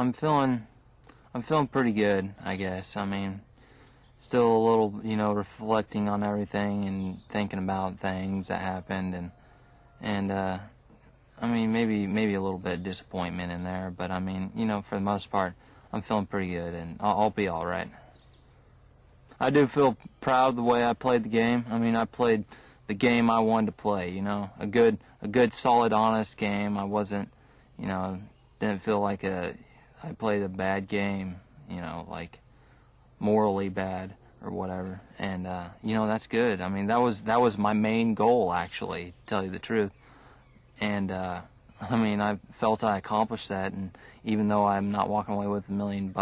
I'm feeling pretty good, I guess. I mean, still a little, reflecting on everything and thinking about things that happened, and I mean, maybe a little bit of disappointment in there, but I mean, for the most part, I'm feeling pretty good, and I'll be all right. I do feel proud of the way I played the game. I mean, I played the game I wanted to play. A good, solid, honest game. I wasn't, didn't feel like I played a bad game. Like morally bad or whatever. And that's good. I mean, that was my main goal, actually, to tell you the truth. And I mean, I felt I accomplished that. And even though I'm not walking away with $1 million,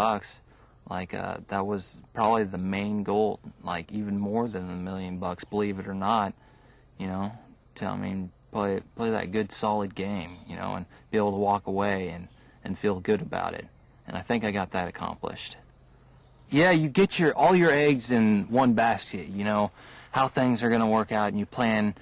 like that was probably the main goal, like even more than $1 million, believe it or not. Play that good solid game, and be able to walk away and feel good about it. And I think I got that accomplished. Yeah, you get all your eggs in one basket, how things are going to work out, and you plan,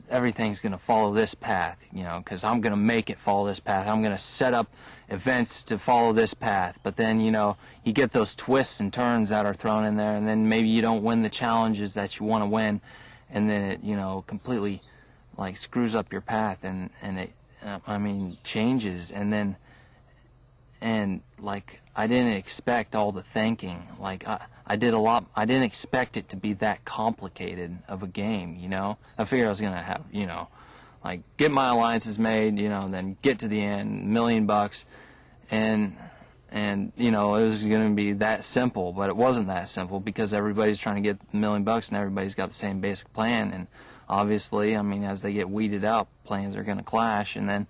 everything's going to follow this path, because I'm going to make it follow this path. I'm going to set up events to follow this path. But then, you get those twists and turns that are thrown in there, and then maybe you don't win the challenges that you want to win, and then it, completely, like, screws up your path, and it, changes, and like, I didn't expect all the thinking. Like, I did a lot. I didn't expect it to be that complicated of a game, I figured I was going to have, like, get my alliances made, and then get to the end, $1 million, and it was going to be that simple, but it wasn't that simple because everybody's trying to get $1 million and everybody's got the same basic plan, and obviously, as they get weeded out, plans are going to clash, and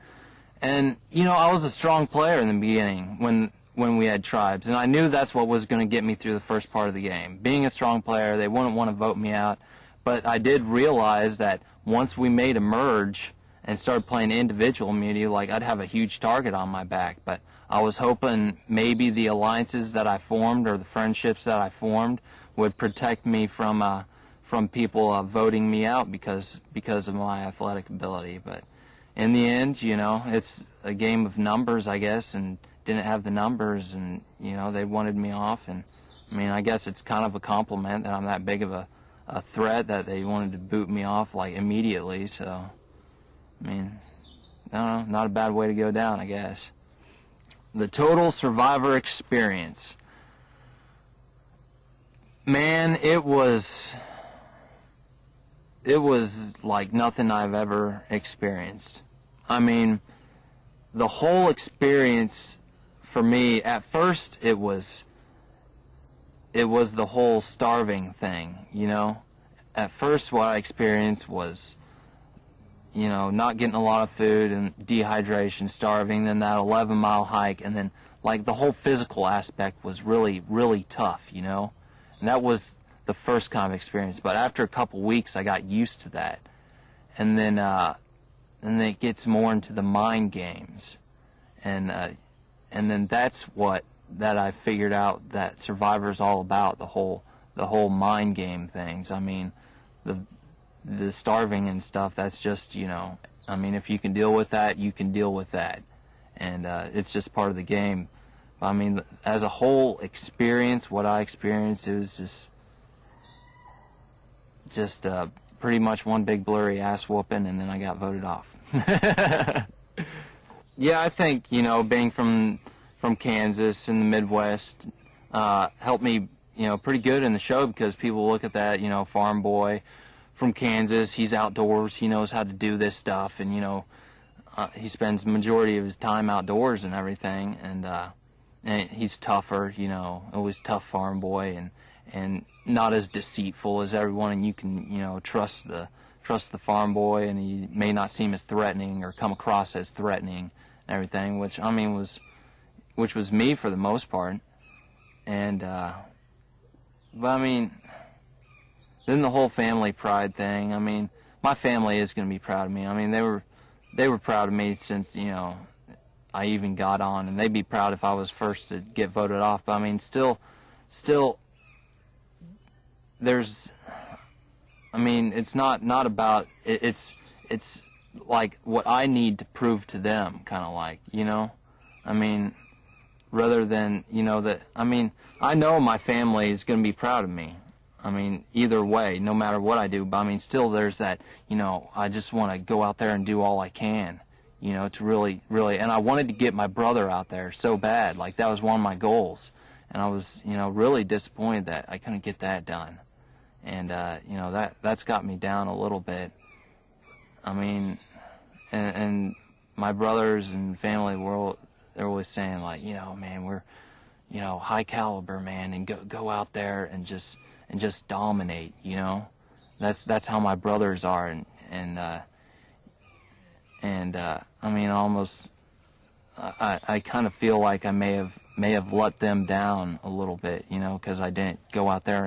I was a strong player in the beginning when we had tribes, and I knew that's what was going to get me through the first part of the game. Being a strong player, they wouldn't want to vote me out, but I did realize that once we made a merge and started playing individual immunity, like, I'd have a huge target on my back, but I was hoping maybe the alliances that I formed or the friendships that I formed would protect me from people voting me out because of my athletic ability. But in the end, it's a game of numbers, I guess, and didn't have the numbers, and they wanted me off, and I guess it's kind of a compliment that I'm that big of a threat that they wanted to boot me off, like, immediately. So I don't know, not a bad way to go down, I guess. The total Survivor experience, man, it was like nothing I've ever experienced. The whole experience for me, at first, it was the whole starving thing, At first, what I experienced was, not getting a lot of food and dehydration, starving, then that 11-mile hike, and then, like, the whole physical aspect was really, really tough, And that was the first kind of experience. But after a couple weeks, I got used to that. And then it gets more into the mind games. And then that's that I figured out that Survivor's all about, the whole mind game things. The starving and stuff, that's just, if you can deal with that, you can deal with that. And it's just part of the game. As a whole experience, what I experienced, it was just pretty much one big blurry ass whooping, and then I got voted off. Yeah, I think, being from Kansas in the Midwest helped me, pretty good in the show, because people look at that, farm boy from Kansas, he's outdoors, he knows how to do this stuff, and, he spends the majority of his time outdoors and everything, and he's tougher, always tough farm boy, and not as deceitful as everyone, and you can, trust the farm boy, and he may not seem as threatening or come across as threatening and everything, which was me for the most part. And but then the whole family pride thing, my family is going to be proud of me. They were proud of me since, I even got on, and they'd be proud if I was first to get voted off. But still there's, it's not about, it's like what I need to prove to them, kind of like, rather than, you know, that, I mean, I know my family is going to be proud of me. I mean, either way, no matter what I do, but I mean, still there's that, you know, I just want to go out there and do all I can, you know, to really, and I wanted to get my brother out there so bad, like that was one of my goals, and I was, you know, really disappointed that I couldn't get that done, and, you know, that's got me down a little bit. I mean, and my brothers and family they're always saying, like, you know, man, we're, you know, high caliber, man, and go out there and just dominate, you know. That's how my brothers are, and I mean, almost I kind of feel like I may have let them down a little bit, you know, because I didn't go out there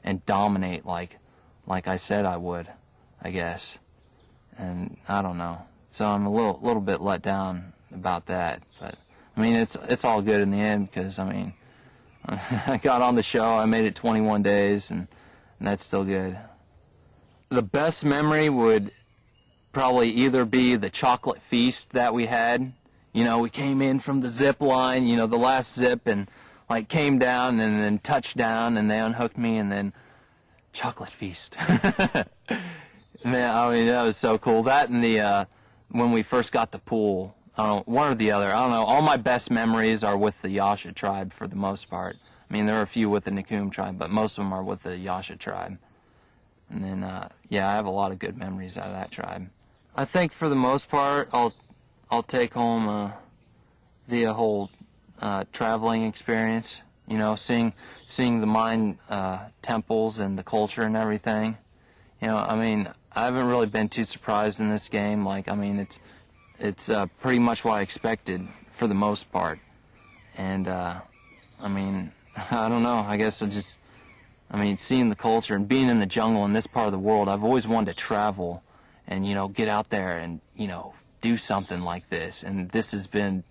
and dominate like I said I would, I guess. And I don't know. So I'm a little bit let down about that, but I mean, it's all good in the end, because I mean, I got on the show, I made it 21 days, and that's still good. The best memory would probably either be the chocolate feast that we had. You know, we came in from the zip line, you know, the last zip, and like came down and then touched down, and they unhooked me, and then chocolate feast. Man, I mean, that was so cool. That and the when we first got the pool. I don't know, one or the other. I don't know. All my best memories are with the Yasha tribe for the most part. I mean, there are a few with the Nakum tribe, but most of them are with the Yasha tribe. And then, yeah, I have a lot of good memories out of that tribe. I think for the most part, I'll take home the whole traveling experience. You know, seeing the Mayan temples and the culture and everything. You know, I mean, I haven't really been too surprised in this game. Like, I mean, it's pretty much what I expected for the most part. And, I mean, I don't know, I guess I mean, seeing the culture and being in the jungle in this part of the world, I've always wanted to travel and, you know, get out there and, you know, do something like this. And this has been,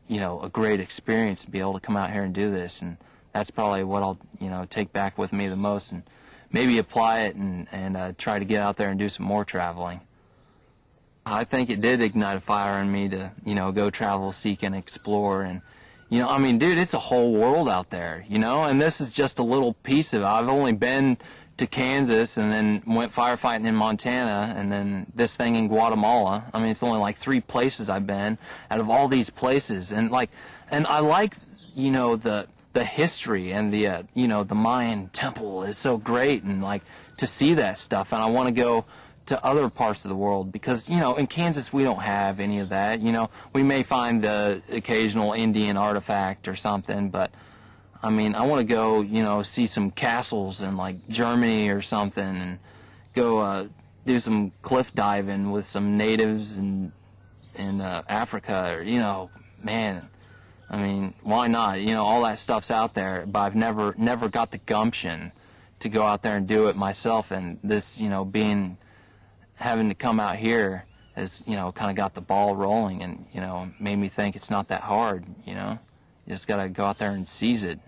you know, a great experience to be able to come out here and do this. And that's probably what I'll, you know, take back with me the most, and maybe apply it and try to get out there and do some more traveling. I think it did ignite a fire in me to, you know, go travel, seek, and explore. And, you know, I mean, dude, it's a whole world out there, you know, and this is just a little piece of it. I've only been to Kansas and then went firefighting in Montana and then this thing in Guatemala. I mean, it's only like 3 places I've been out of all these places. And I like, you know, the history and the, you know, the Mayan temple is so great, and like to see that stuff. And I want to go to other parts of the world because, you know, in Kansas we don't have any of that. You know, we may find the occasional Indian artifact or something, but I mean, I want to go, you know, see some castles in like Germany or something, and go do some cliff diving with some natives in Africa, or, you know, man, I mean, why not? You know, all that stuff's out there, but I've never got the gumption to go out there and do it myself. And this, you know, having to come out here has, you know, kind of got the ball rolling, and, you know, made me think it's not that hard, you know. You just got to go out there and seize it.